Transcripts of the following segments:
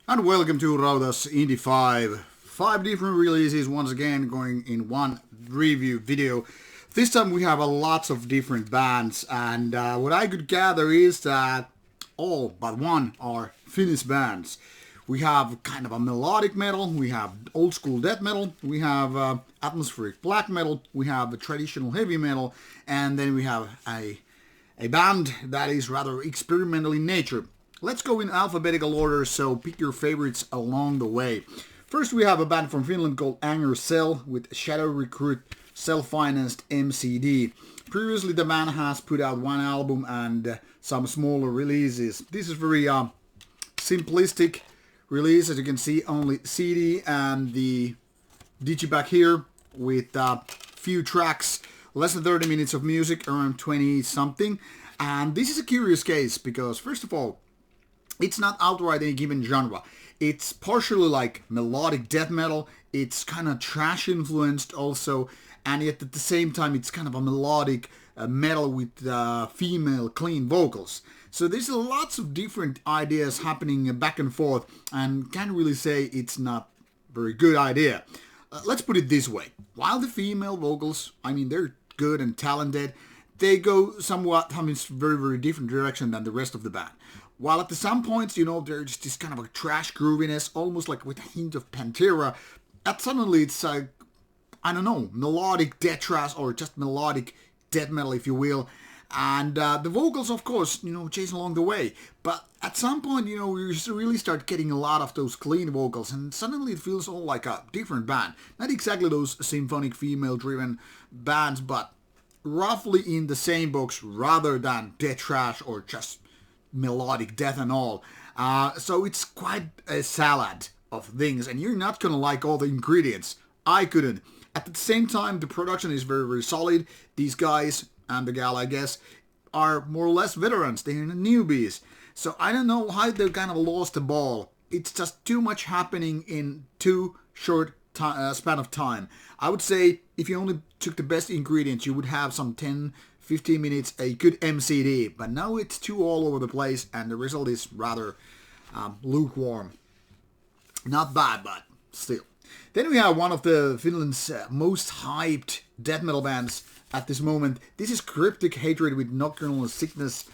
And welcome to Rauta's Indie 5. 5 different releases once again going in one review video. This time we have lots of different bands, and what I could gather is that all but one are Finnish bands. We have kind of a melodic metal, we have old school death metal, we have atmospheric black metal, we have traditional heavy metal, and then we have a band that is rather experimental in nature. Let's go in alphabetical order, so pick your favorites along the way. First we have a band from Finland called Anger Cell with Shadowrecruit self-financed MCD. Previously the band has put out one album and some smaller releases. This is very simplistic release, as you can see, only CD and the digipack here with few tracks, less than 30 minutes of music, around 20 something. And this is a curious case because first of all, it's not outright any given genre. It's partially like melodic death metal, it's kind of thrash influenced also, and yet at the same time it's kind of a melodic metal with female clean vocals. So there's lots of different ideas happening back and forth, and can't really say it's not very good idea. Let's put it this way. While the female vocals, I mean, they're good and talented, they go somewhat in a very different direction than the rest of the band. While at some points, you know, there's this kind of a trash grooviness, almost like with a hint of Pantera, and suddenly it's I don't know, melodic death thrash or just melodic death metal, if you will. And the vocals, of course, you know, chase along the way. But at some point, you know, we really start getting a lot of those clean vocals, and suddenly it feels all like a different band. Not exactly those symphonic female-driven bands, but roughly in the same box rather than death thrash or just melodic death and all. So it's quite a salad of things, and you're not gonna like all the ingredients. I couldn't. At the same time, the production is very solid. These guys, and the gal I guess, are more or less veterans. They're newbies. So I don't know how they kind of lost the ball. It's just too much happening in too short span of time. I would say if you only took the best ingredients, you would have some 10-15 minutes, a good MCD. But now it's too all over the place, and the result is rather lukewarm. Not bad, but still. Then we have one of the Finland's most hyped death metal bands at this moment. This is Cryptic Hatred with Nocturnal Sickness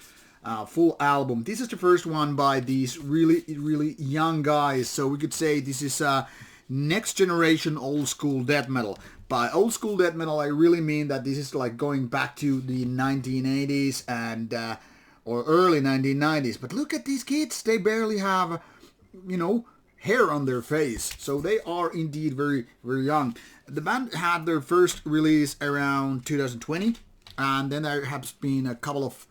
full album. This is the first one by these really young guys. So we could say this is next generation old school death metal. By old school death metal, I really mean that this is like going back to the 1980s and or early 1990s. But look at these kids. They barely have, you know, hair on their face, so they are indeed very young. The band had their first release around 2020, and then there have been a couple of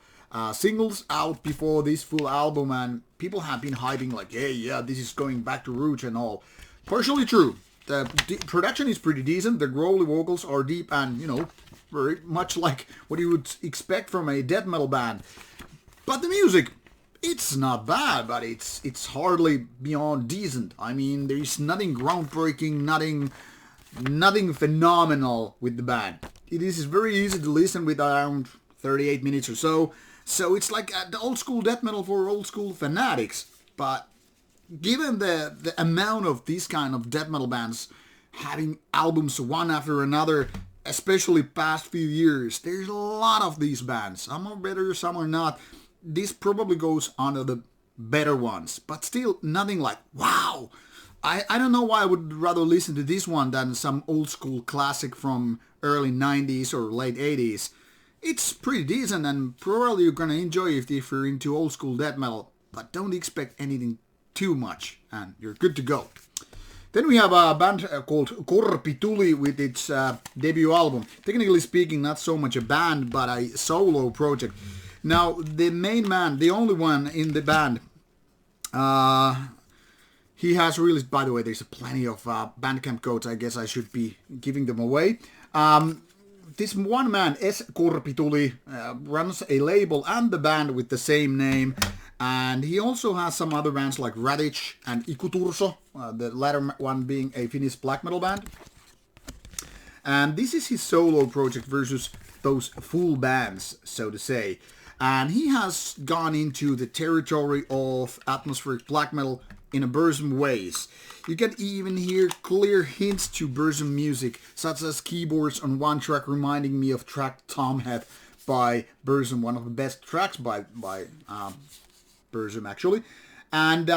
singles out before this full album, and people have been hyping like, hey, yeah, this is going back to roots and all. Partially true. The production is pretty decent, the growly vocals are deep and, you know, very much like what you would expect from a death metal band. But the music, it's not bad, but it's hardly beyond decent. I mean, there's nothing groundbreaking, nothing phenomenal with the band. It is very easy to listen with around 38 minutes or so. So it's like the old school death metal for old school fanatics. But given the amount of these kind of death metal bands having albums one after another, especially past few years, there's a lot of these bands. Some are better, some are not. This probably goes under the better ones, but still nothing like, wow. I don't know why I would rather listen to this one than some old school classic from early 90s or late 80s. It's pretty decent, and probably you're gonna enjoy it if you're into old school death metal, but don't expect anything too much, and you're good to go. Then we have a band called Korpituli with its debut album. Technically speaking, not so much a band, but a solo project. Now, the main man, the only one in the band, he has released, by the way, there's plenty of Bandcamp codes, I guess I should be giving them away. This one man, Korpituli, runs a label and the band with the same name, and he also has some other bands like Radic and Ikuturso, the latter one being a Finnish black metal band. And this is his solo project versus those full bands, so to say. And he has gone into the territory of atmospheric black metal, in a Burzum ways. You can even hear clear hints to Burzum music, such as keyboards on one track reminding me of track Tomhead by Burzum, one of the best tracks by Burzum actually. And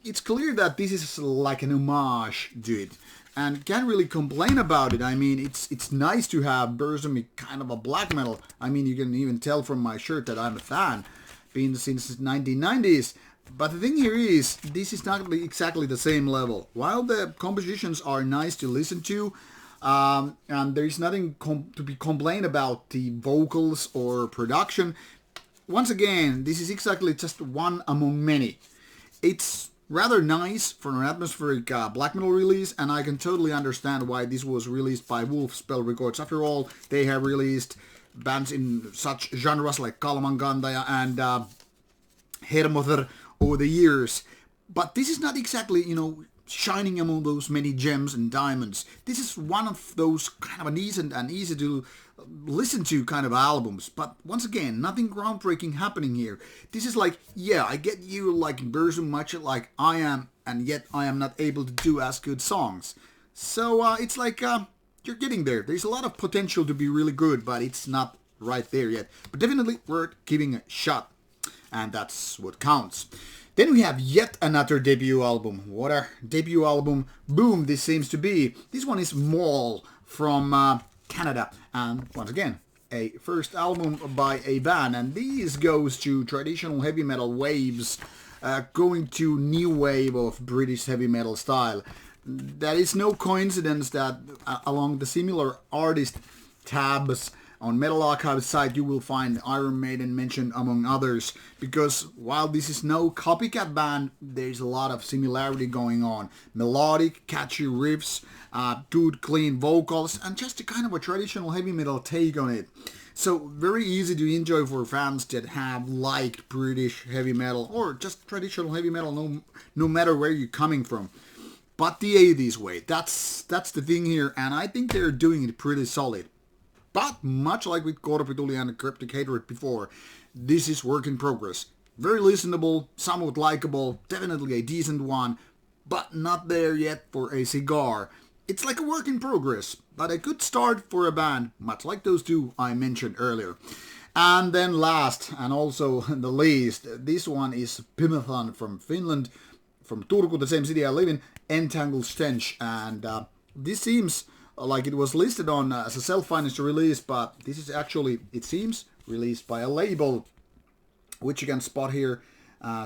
it's clear that this is like an homage to it. And can't really complain about it. I mean, it's nice to have Burzum kind of a black metal. I mean, you can even tell from my shirt that I'm a fan, been since the 1990s. But the thing here is, this is not exactly the same level. While the compositions are nice to listen to, and there is nothing to be complained about the vocals or production, once again, this is exactly just one among many. It's rather nice for an atmospheric black metal release, and I can totally understand why this was released by Wolfspell Records. After all, they have released bands in such genres like Kalmankantaja and Hermother over the years. But this is not exactly, shining among those many gems and diamonds. This is one of those kind of a decent and easy to listen to kind of albums. But once again, nothing groundbreaking happening here. This is like, yeah, I get you like Burzum much like I am, and yet I am not able to do as good songs. So it's like you're getting there. There's a lot of potential to be really good, but it's not right there yet. But definitely worth giving a shot. And that's what counts. Then we have yet another debut album. What a debut album boom this seems to be. This one is Maule from Canada. And once again, a first album by a band. And this goes to traditional heavy metal waves, going to new wave of British heavy metal style. That is no coincidence that along the similar artist tabs on Metal Archive's site you will find Iron Maiden mentioned among others, because while this is no copycat band, there's a lot of similarity going on. Melodic, catchy riffs, good clean vocals, and just a kind of a traditional heavy metal take on it. So very easy to enjoy for fans that have liked British heavy metal or just traditional heavy metal, no matter where you're coming from. But the 80s way, that's the thing here, and I think they're doing it pretty solid. But much like with Korpituli and Cryptic Hatred before, this is work in progress. Very listenable, somewhat likable, definitely a decent one, but not there yet for a cigar. It's like a work in progress, but a good start for a band, much like those two I mentioned earlier. And then last, and also the least, this one is Pymathon from Finland, from Turku, the same city I live in, Entangled Stench, and this seems like it was listed on as a self-financed release, but this is actually, it seems, released by a label, which you can spot here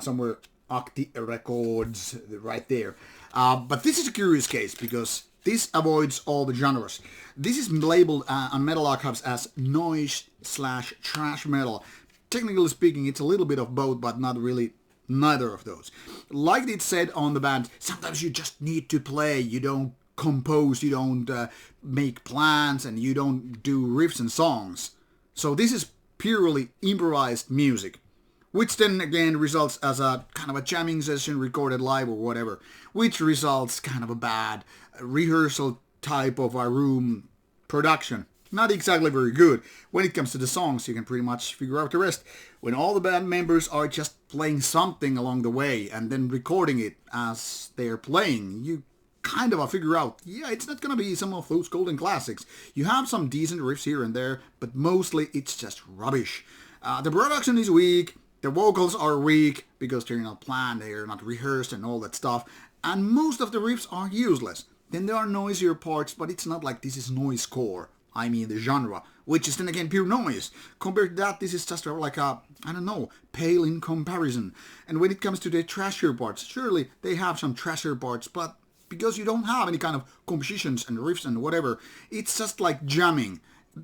somewhere, Acti Records, right there. But this is a curious case, because this avoids all the genres. This is labeled on Metal Archives as noise/trash metal. Technically speaking, it's a little bit of both, but not really neither of those. Like it said on the band, sometimes you just need to play, you don't compose, you don't make plans, and you don't do riffs and songs. So this is purely improvised music, which then again results as a kind of a jamming session recorded live or whatever, which results kind of a bad rehearsal type of a room production. Not exactly very good. When it comes to the songs, you can pretty much figure out the rest. When all the band members are just playing something along the way and then recording it as they're playing, you kind of figure out, yeah, it's not gonna be some of those golden classics. You have some decent riffs here and there, but mostly it's just rubbish. The production is weak, the vocals are weak because they're not planned, they're not rehearsed and all that stuff, and most of the riffs are useless. Then there are noisier parts, but it's not like this is noisecore. I mean the genre, which is then again pure noise. Compared to that, this is just like a, I don't know, pale in comparison. And when it comes to the trashier parts, surely they have some trashier parts, but because you don't have any kind of compositions and riffs and whatever, it's just like jamming.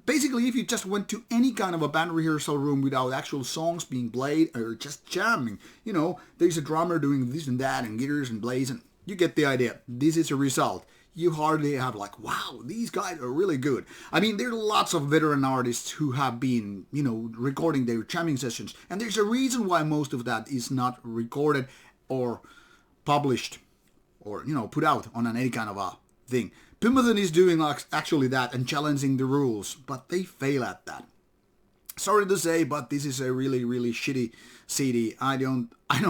Basically, if you just went to any kind of a band rehearsal room without actual songs being played, or just jamming, there's a drummer doing this and that, and guitars and plays, and you get the idea. This is a result. You hardly have like, wow, these guys are really good. I mean, there are lots of veteran artists who have been, recording their jamming sessions, and there's a reason why most of that is not recorded or published or, put out on any kind of a thing. Pymathon is doing actually that and challenging the rules, but they fail at that. Sorry to say, but this is a really, really shitty CD. I don't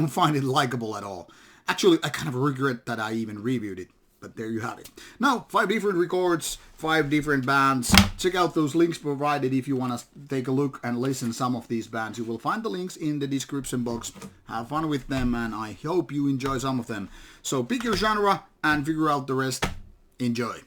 find it likable at all. Actually, I kind of regret that I even reviewed it. But there you have it. Now, 5 different records, 5 different bands. Check out those links provided if you want to take a look and listen to some of these bands. You will find the links in the description box. Have fun with them, and I hope you enjoy some of them. So pick your genre and figure out the rest. Enjoy.